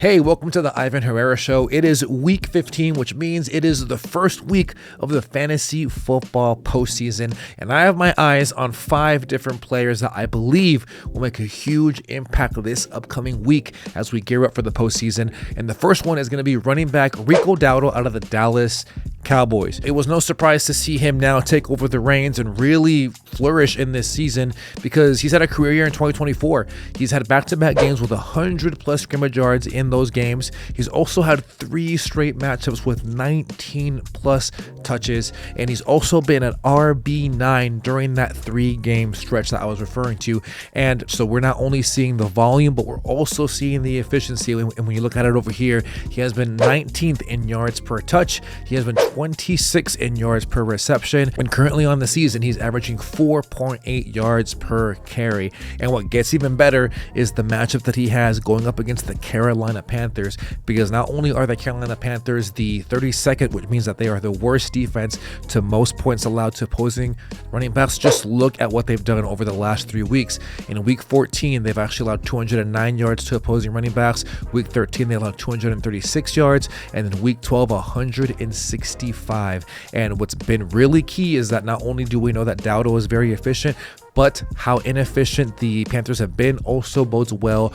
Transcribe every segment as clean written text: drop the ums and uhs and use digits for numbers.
Hey, welcome to the Ivan Herrera Show. It is week 15, which means it is the first week of the fantasy football postseason. And I have my eyes on 5 different players that I believe will make a huge impact this upcoming week as we gear up for the postseason. And the first one is going to be running back Rico Dowdle out of the Dallas Cowboys. It was no surprise to see him now take over the reins and really flourish in this season because he's had a career year in 2024. He's had back-to-back games with 100+ scrimmage yards in those games. He's also had 3 straight matchups with 19+ touches, and he's also been an RB9 during that 3-game stretch that I was referring to. And so we're not only seeing the volume, but we're also seeing the efficiency. And when you look at it over here, he has been 19th in yards per touch. He has been 26 in yards per reception, and currently on the season he's averaging 4.8 yards per carry. And what gets even better is the matchup that he has going up against the Carolina Panthers, because not only are the Carolina Panthers the 32nd, which means that they are the worst defense to most points allowed to opposing running backs. Just look at what they've done over the last 3 weeks. In week 14 they've actually allowed 209 yards to opposing running backs. Week 13 they allowed 236 yards, and then week 12 165. And what's been really key is that not only do we know that Dowdle is very efficient, but how inefficient the Panthers have been also bodes well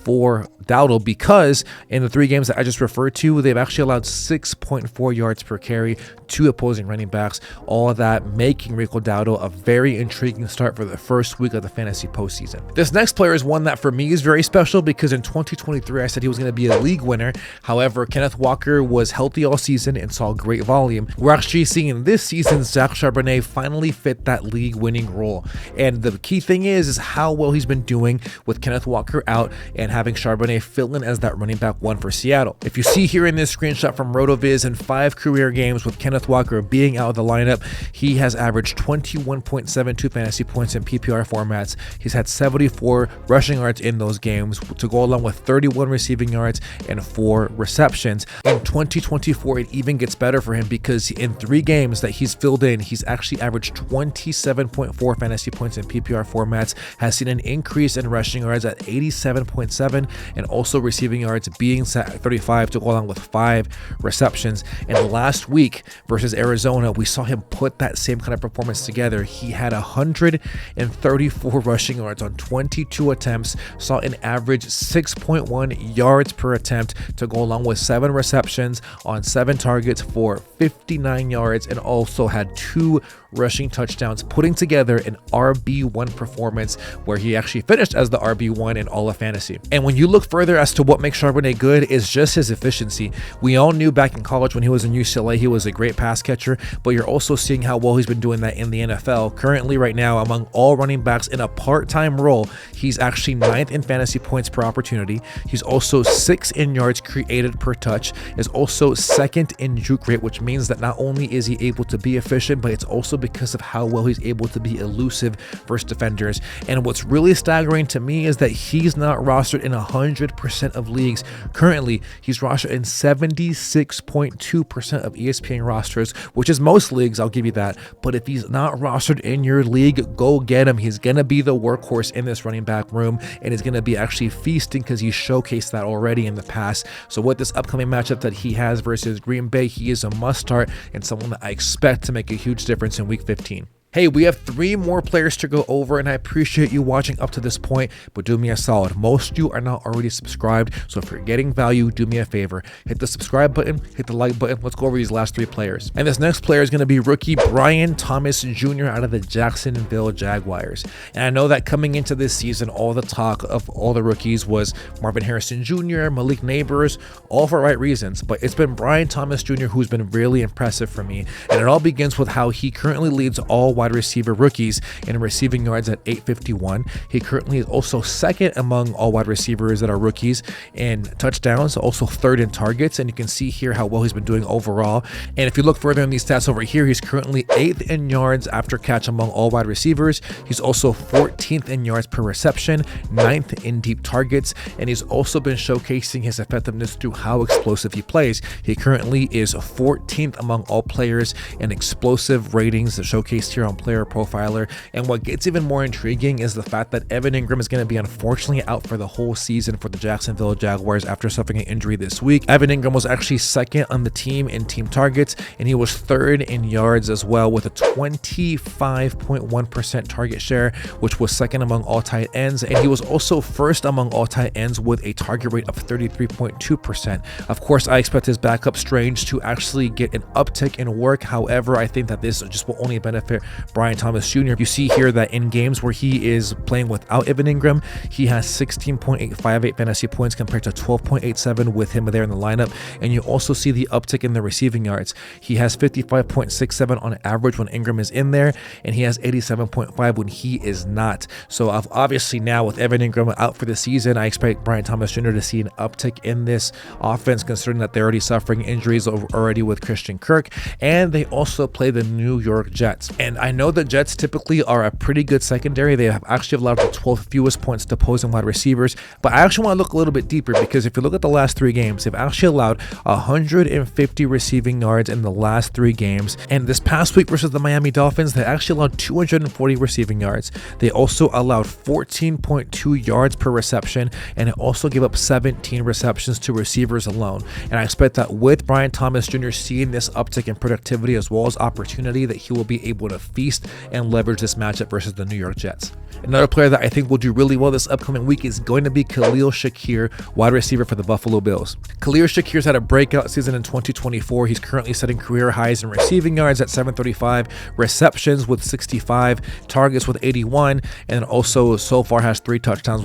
for Dowdle, because in the 3 games that I just referred to, they've actually allowed 6.4 yards per carry to opposing running backs. All of that making Rico Dowdle a very intriguing start for the first week of the fantasy postseason. This next player is one that for me is very special because in 2023 I said he was going to be a league winner. However, Kenneth Walker was healthy all season and saw great volume. We're actually seeing this season Zach Charbonnet finally fit that league winning role. And the key thing is how well he's been doing with Kenneth Walker out and having Charbonnet fill in as that running back 1 for Seattle. If you see here in this screenshot from RotoViz, in 5 career games with Kenneth Walker being out of the lineup, he has averaged 21.72 fantasy points in PPR formats. He's had 74 rushing yards in those games to go along with 31 receiving yards and 4 receptions. In 2024, it even gets better for him because in 3 games that he's filled in, he's actually averaged 27.4 fantasy points in PPR formats, has seen an increase in rushing yards at 87.7, and also receiving yards being set at 35 to go along with 5 receptions. And last week versus Arizona, we saw him put that same kind of performance together. He had 134 rushing yards on 22 attempts, saw an average 6.1 yards per attempt to go along with 7 receptions on 7 targets for 59 yards, and also had 2 rushing touchdowns, putting together an RB1 performance where he actually finished as the RB1 in all of fantasy. And when you look further as to what makes Charbonnet good is just his efficiency. We all knew back in college when he was in UCLA he was a great pass catcher, but you're also seeing how well he's been doing that in the NFL. Currently right now, among all running backs in a part-time role, he's actually 9th in fantasy points per opportunity. He's also 6th in yards created per touch, is also 2nd in juke rate, which means that not only is he able to be efficient, but it's also because of how well he's able to be elusive versus defenders. And what's really staggering to me is that he's not rostered in 100% of leagues. Currently, he's rostered in 76.2% of ESPN rosters, which is most leagues, I'll give you that. But if he's not rostered in your league, go get him. He's going to be the workhorse in this running back room, and he's going to be actually feasting because he's showcased that already in the past. So with this upcoming matchup that he has versus Green Bay, he is a must start and someone that I expect to make a huge difference in week 15. Hey, we have 3 more players to go over, and I appreciate you watching up to this point, but do me a solid. Most of you are not already subscribed, so if you're getting value, do me a favor. Hit the subscribe button, hit the like button. Let's go over these last 3 players. And this next player is going to be rookie Brian Thomas Jr. out of the Jacksonville Jaguars. And I know that coming into this season, all the talk of all the rookies was Marvin Harrison Jr., Malik Neighbors, all for right reasons, but it's been Brian Thomas Jr. who's been really impressive for me. And it all begins with how he currently leads all wide receiver rookies in receiving yards at 851. He currently is also 2nd among all wide receivers that are rookies in touchdowns, also 3rd in targets, and you can see here how well he's been doing overall. And if you look further in these stats over here, he's currently 8th in yards after catch among all wide receivers. He's also 14th in yards per reception, 9th in deep targets, and he's also been showcasing his effectiveness through how explosive he plays. He currently is 14th among all players in explosive ratings that showcased here on player profiler. And what gets even more intriguing is the fact that Evan Ingram is going to be unfortunately out for the whole season for the Jacksonville Jaguars after suffering an injury this week. Evan Ingram was actually second on the team in team targets, and he was third in yards as well with a 25.1% target share, which was second among all tight ends. And he was also first among all tight ends with a target rate of 33.2%. Of course, I expect his backup Strange to actually get an uptick in work. However, I think that this just will only benefit Brian Thomas Jr. You see here that in games where he is playing without Evan Ingram, he has 16.858 fantasy points compared to 12.87 with him there in the lineup. And you also see the uptick in the receiving yards. He has 55.67 on average when Ingram is in there, and he has 87.5 when he is not. So obviously now with Evan Ingram out for the season, I expect Brian Thomas Jr. to see an uptick in this offense, considering that they're already suffering injuries already with Christian Kirk, and they also play the New York Jets. And I know the Jets typically are a pretty good secondary. They have actually allowed the 12th fewest points to opposing wide receivers, but I actually want to look a little bit deeper, because if you look at the last 3 games, they've actually allowed 150 receiving yards in the last 3 games. And this past week versus the Miami Dolphins, they actually allowed 240 receiving yards. They also allowed 14.2 yards per reception, and it also gave up 17 receptions to receivers alone. And I expect that with Brian Thomas Jr. seeing this uptick in productivity as well as opportunity, that he will be able to feast and leverage this matchup versus the New York Jets. Another player that I think will do really well this upcoming week is going to be Khalil Shakir, wide receiver for the Buffalo Bills. Khalil Shakir's had a breakout season in 2024. He's currently setting career highs in receiving yards at 735, receptions with 65, targets with 81, and also so far has 3 touchdowns,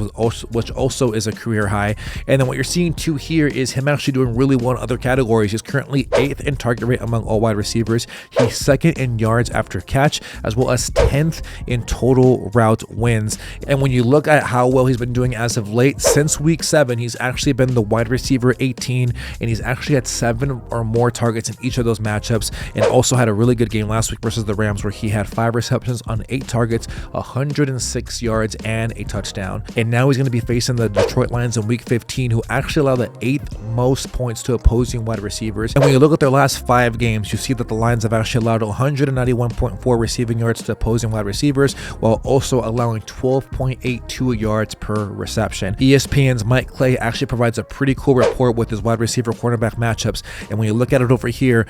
which also is a career high. And then what you're seeing too here is him actually doing really well in other categories. He's currently 8th in target rate among all wide receivers. He's 2nd in yards after catch, as well as 10th in total route wins. And when you look at how well he's been doing as of late, since week 7, he's actually been the wide receiver 18, and he's actually had 7 or more targets in each of those matchups, and also had a really good game last week versus the Rams, where he had 5 receptions on 8 targets, 106 yards, and a touchdown. And now he's going to be facing the Detroit Lions in week 15, who actually allow the 8th most points to opposing wide receivers. And when you look at their last 5 games, you see that the Lions have actually allowed 191.4 receiving yards to opposing wide receivers, while also allowing 12.82 yards per reception. ESPN's Mike Clay actually provides a pretty cool report with his wide receiver cornerback matchups. And when you look at it over here,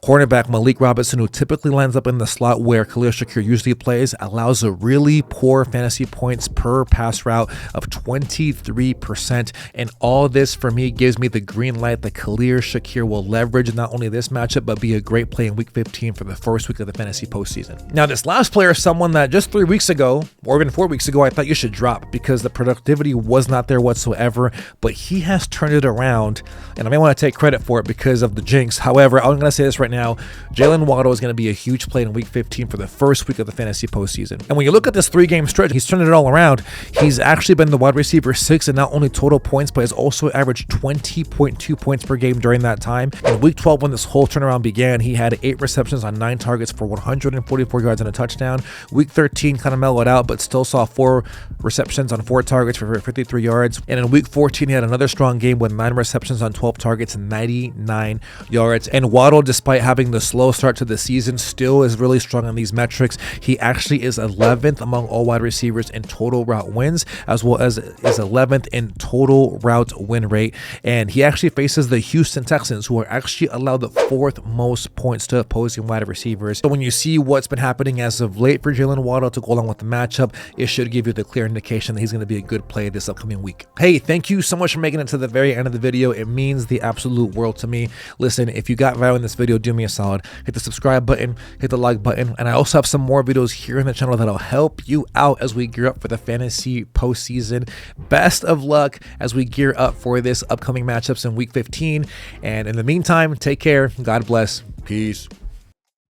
cornerback Malik Robinson, who typically lines up in the slot where Khalil Shakir usually plays, allows a really poor fantasy points per pass route of 23%. And all this for me gives me the green light that Khalil Shakir will leverage not only this matchup, but be a great play in week 15 for the first week of the fantasy postseason. Now, this last player is someone that just 3 weeks ago, or even 4 weeks ago, I thought you should drop because the productivity was not there whatsoever, but he has turned it around, and I may want to take credit for it because of the jinx. However, I'm going to say this right now, Jaylen Waddle is going to be a huge play in week 15 for the first week of the fantasy postseason. And when you look at this 3-game stretch, he's turned it all around. He's actually been the wide receiver 6 in not only total points, but has also averaged 20.2 points per game during that time. In week 12, when this whole turnaround began, he had 8 receptions on 9 targets for 144 yards and a touchdown. Week 13 kind of mellowed out, but still saw 4 receptions on 4 targets for 53 yards. And in week 14, he had another strong game with 9 receptions on 12 targets and 99 yards. And Waddle, despite having the slow start to the season, still is really strong on these metrics. He actually is 11th among all wide receivers in total route wins, as well as is 11th in total route win rate. And he actually faces the Houston Texans, who are actually allowed the 4th most points to opposing wide receivers. So when you see what's been happening as of late for Jaylen Waddle to go along with the matchup, it should give you the clear indication that he's going to be a good play this upcoming week. Hey, thank you so much for making it to the very end of the video. It means the absolute world to me. Listen, if you got value in this video, do me a solid. Hit the subscribe button, hit the like button, and I also have some more videos here in the channel that'll help you out as we gear up for the fantasy postseason. Best of luck as we gear up for this upcoming matchups in week 15. And in the meantime, take care. God bless. Peace.